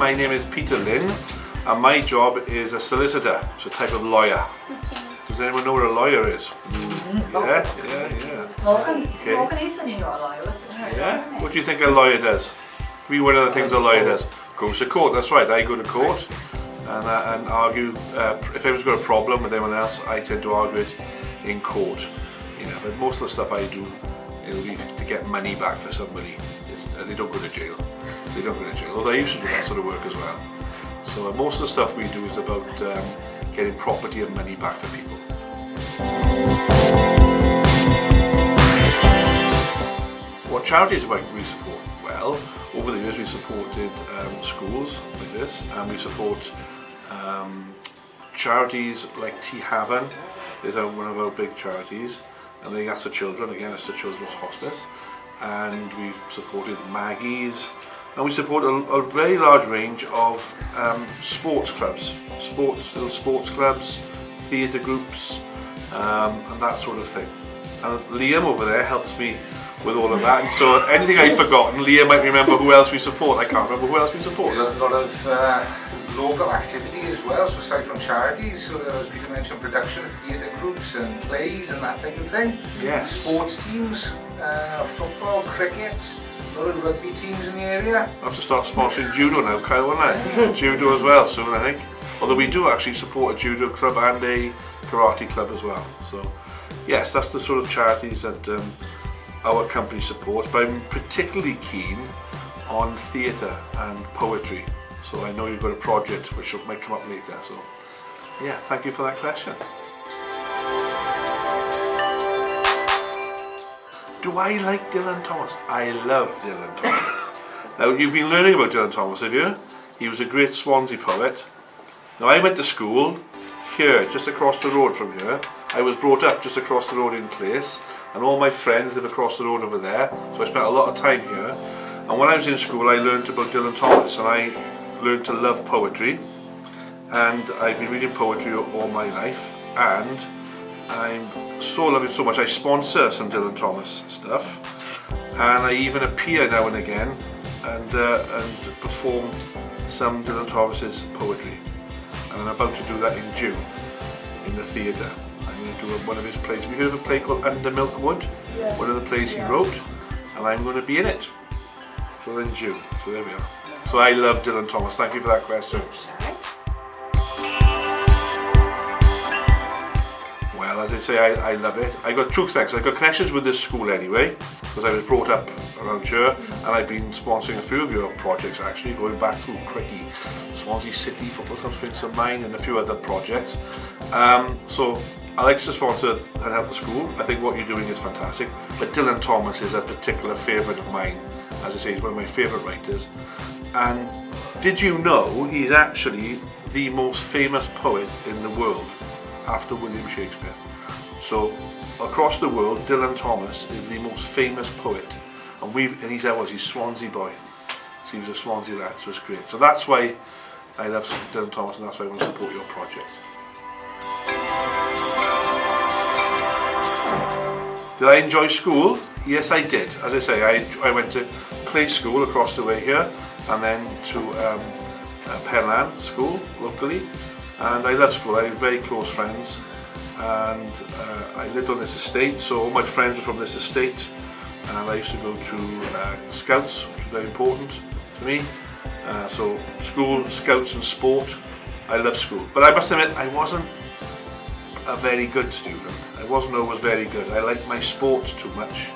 my name is Peter Lynn, and my job is a solicitor. It's a type of lawyer. Does anyone know what a lawyer is? Yeah. Morgan Easton, you know a lawyer, isn't it? Yeah? What do you think a lawyer does? One of the things a lawyer does. Goes to court, that's right. I go to court and argue. If anyone's got a problem with anyone else, I tend to argue it in court. But most of the stuff I do, it'll be to get money back for somebody. They don't go to jail. They don't go to jail. Although I used to do that sort of work as well. So most of the stuff we do is about getting property and money back for people. What charities might we support? Well, over the years we supported schools like this, and we support charities like Tea Haven is one of our big charities, and I think that's for children. Again, it's the Children's Hospice, and we've supported Maggie's, and we support a very large range of sports clubs, little sports clubs, theatre groups, and that sort of thing. And Liam over there helps me with all of that, and so anything I've forgotten, Liam might remember who else we support. I can't remember who else we support. There's a lot of local activity as well, so aside from charities, so as Peter mentioned, production of theatre groups and plays and that type of thing. Yes. Sports teams, football, cricket, a lot of rugby teams in the area. I have to start sponsoring judo now, Kyle, won't I? Judo as well soon, I think. Although we do actually support a judo club and a karate club as well. So yes, that's the sort of charities that our company supports, but I'm particularly keen on theatre and poetry. So I know you've got a project which might come up later. So yeah, thank you for that question. Do I like Dylan Thomas? I love Dylan Thomas. Now you've been learning about Dylan Thomas, have you? He was a great Swansea poet. Now I went to school here, just across the road from here. I was brought up just across the road in Place, and all my friends live across the road over there, so I spent a lot of time here. And when I was in school I learned about Dylan Thomas, and I learned to love poetry, and I've been reading poetry all my life, and I'm so loving it so much I sponsor some Dylan Thomas stuff, and I even appear now and again and perform some Dylan Thomas's poetry, and I'm about to do that in June in the theatre. I'm going to do one of his plays. Have you heard of a play called Under Milkwood? Yeah. One of the plays he wrote, and I'm going to be in it. So in June. So there we are. So I love Dylan Thomas. Thank you for that question. Well, as I say, I love it. I got two things. I got connections with this school anyway, because I was brought up around here, and I've been sponsoring a few of your projects actually, going back through Cricky, Swansea City Football Club springs to mind, and a few other projects. So I like to sponsor and help the school. I think what you're doing is fantastic. But Dylan Thomas is a particular favourite of mine. As I say, he's one of my favourite writers. And did you know he's actually the most famous poet in the world after William Shakespeare? So across the world, Dylan Thomas is the most famous poet, and he's ours. He's Swansea boy. So he was a Swansea lad, so it's great. So that's why I love Dylan Thomas, and that's why I want to support your project. Did I enjoy school? Yes, I did. As I say, I went to Clay School across the way here, and then to Penlan School locally, and I love school. I had very close friends, and I lived on this estate, so all my friends were from this estate, and I used to go to Scouts, which was very important to me. So school, Scouts and sport, I love school. But I must admit, I wasn't a very good student. I wasn't always very good. I liked my sport too much,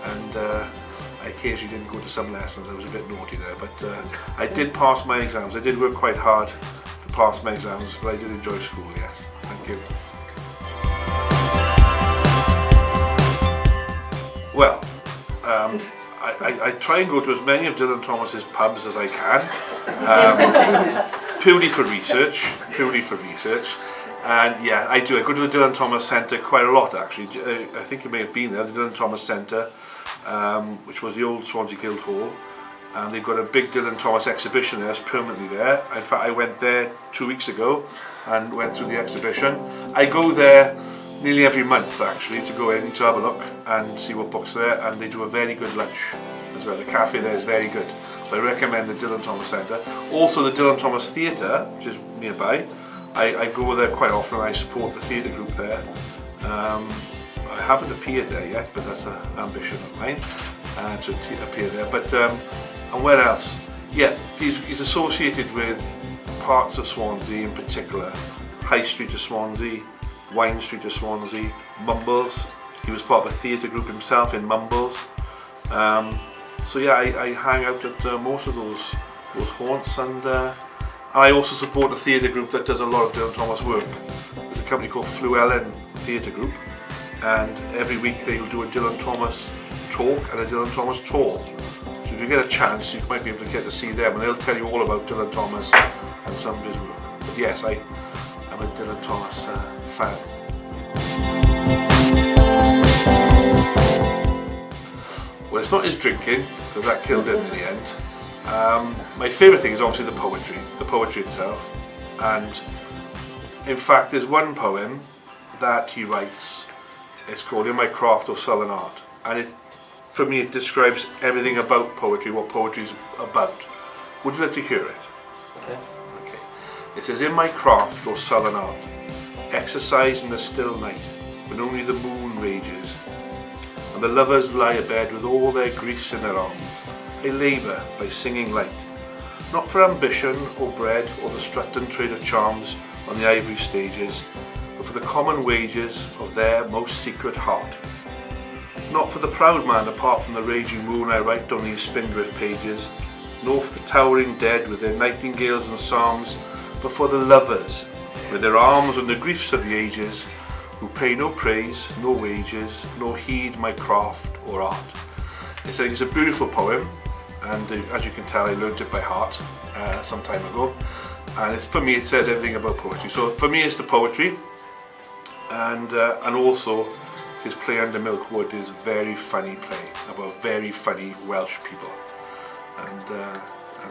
and I occasionally didn't go to some lessons. I was a bit naughty there, but I did pass my exams. I did work quite hard to pass my exams, but I did enjoy school, yes. Thank you. Well, I try and go to as many of Dylan Thomas's pubs as I can, purely for research, and yeah, I do. I go to the Dylan Thomas Centre quite a lot actually. I think you may have been there, the Dylan Thomas Centre, which was the old Swansea Guildhall, and they've got a big Dylan Thomas exhibition there, it's permanently there. In fact, I went there 2 weeks ago and went through the exhibition. I go there nearly every month actually to go in to have a look and see what books there, and they do a very good lunch as well. The cafe there is very good. So I recommend the Dylan Thomas Centre. Also the Dylan Thomas Theatre, which is nearby. I go there quite often. I support the theatre group there. I haven't appeared there yet, but that's an ambition of mine to appear there. But and where else? Yeah, he's associated with parts of Swansea in particular. High Street of Swansea, Wine Street of Swansea, Mumbles. He was part of a theatre group himself in Mumbles. So yeah, I hang out at most of those haunts, and I also support a theatre group that does a lot of Dylan Thomas work. There's a company called Llewellyn Theatre Group, and every week they'll do a Dylan Thomas talk and a Dylan Thomas tour. So if you get a chance, you might be able to get to see them, and they'll tell you all about Dylan Thomas and some of his work. But yes, I'm a Dylan Thomas fan. Well, it's not his drinking, because that killed him in the end. My favourite thing is obviously the poetry itself. And in fact, there's one poem that he writes. It's called In My Craft of Sullen Art. And for me, it describes everything about poetry, what poetry is about. Would you like to hear it? Okay. Okay. It says, in my craft or sullen art, exercise in the still night, when only the moon rages, and the lovers lie abed with all their griefs in their arms, I labour by singing light, not for ambition or bread or the strut and trade of charms on the ivory stages, but for the common wages of their most secret heart. Not for the proud man apart from the raging moon I write on these spindrift pages, nor for the towering dead with their nightingales and psalms, but for the lovers, with their arms on the griefs of the ages, who pay no praise, no wages, nor heed my craft or art. It's a beautiful poem, and as you can tell, I learnt it by heart some time ago. And for me, it says everything about poetry. So for me, it's the poetry, and also his play Under Milkwood is a very funny play about very funny Welsh people, and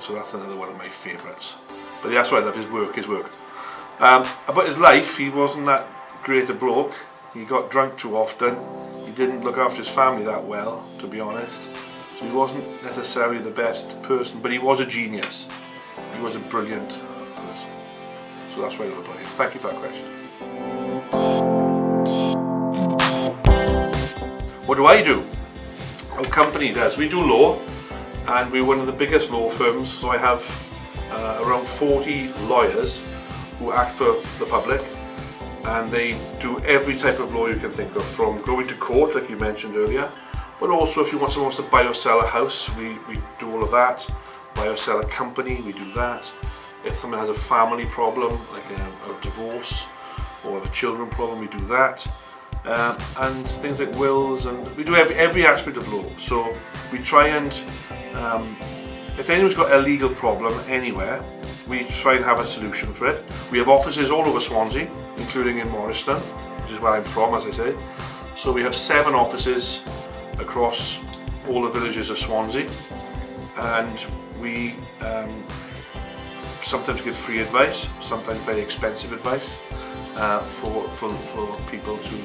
so that's another one of my favourites. But that's why I love his work. About his life, he wasn't that great a bloke. He got drunk too often. He didn't look after his family that well, to be honest. So he wasn't necessarily the best person, but he was a genius. He was a brilliant person. So that's why I love about him. Thank you for that question. What do I do? Our company does. We do law, and we're one of the biggest law firms. So I have around 40 lawyers who act for the public, and they do every type of law you can think of, from going to court, like you mentioned earlier, but also if someone wants to buy or sell a house, we do all of that. Buy or sell a company, we do that. If someone has a family problem, like a divorce, or a children problem, we do that. And things like wills, and we do every aspect of law. So we try and, if anyone's got a legal problem anywhere, we try and have a solution for it. We have offices all over Swansea, including in Morriston, which is where I'm from, as I say. So we have 7 offices across all the villages of Swansea, and we sometimes give free advice, sometimes very expensive advice for people to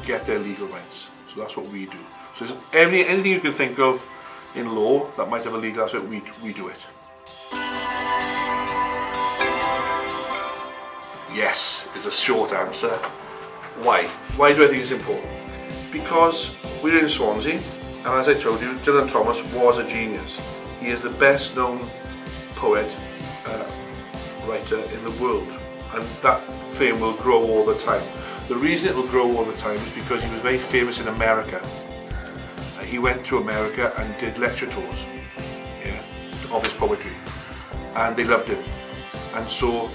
get their legal rights. So that's what we do. So anything you can think of in law that might have a legal aspect, we do it. Yes is a short answer. Why? Why do I think it's important? Because we're in Swansea, and as I told you, Dylan Thomas was a genius. He is the best known poet, writer in the world, and that fame will grow all the time. The reason it will grow all the time is because he was very famous in America. He went to America and did lecture tours, of his poetry, and they loved him, and so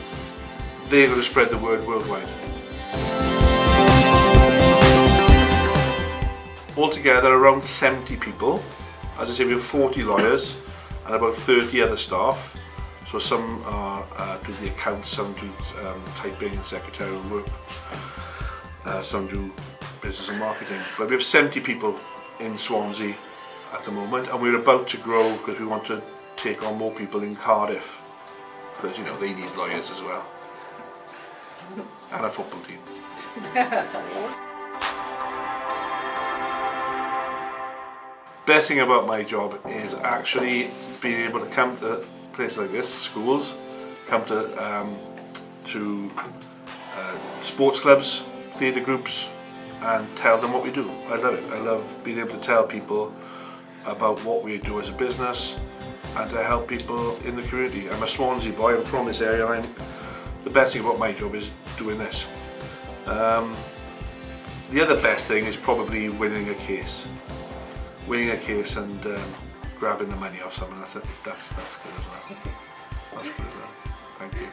they're going to spread the word worldwide. Altogether around 70 people. As I say, we have 40 lawyers and about 30 other staff. So some do the accounts, some do typing and secretarial work, some do business and marketing. But we have 70 people in Swansea at the moment, and we're about to grow because we want to take on more people in Cardiff, because they need lawyers as well, and a football team. best thing about my job is actually being able to come to places like this, schools, come to sports clubs, theatre groups, and tell them what we do. I love it. I love being able to tell people about what we do as a business and to help people in the community. I'm a Swansea boy, I'm from this area, and the best thing about my job is doing this. The other best thing is probably winning a case. Winning a case and grabbing the money off someone, that's good as well. That's good as well. Thank you.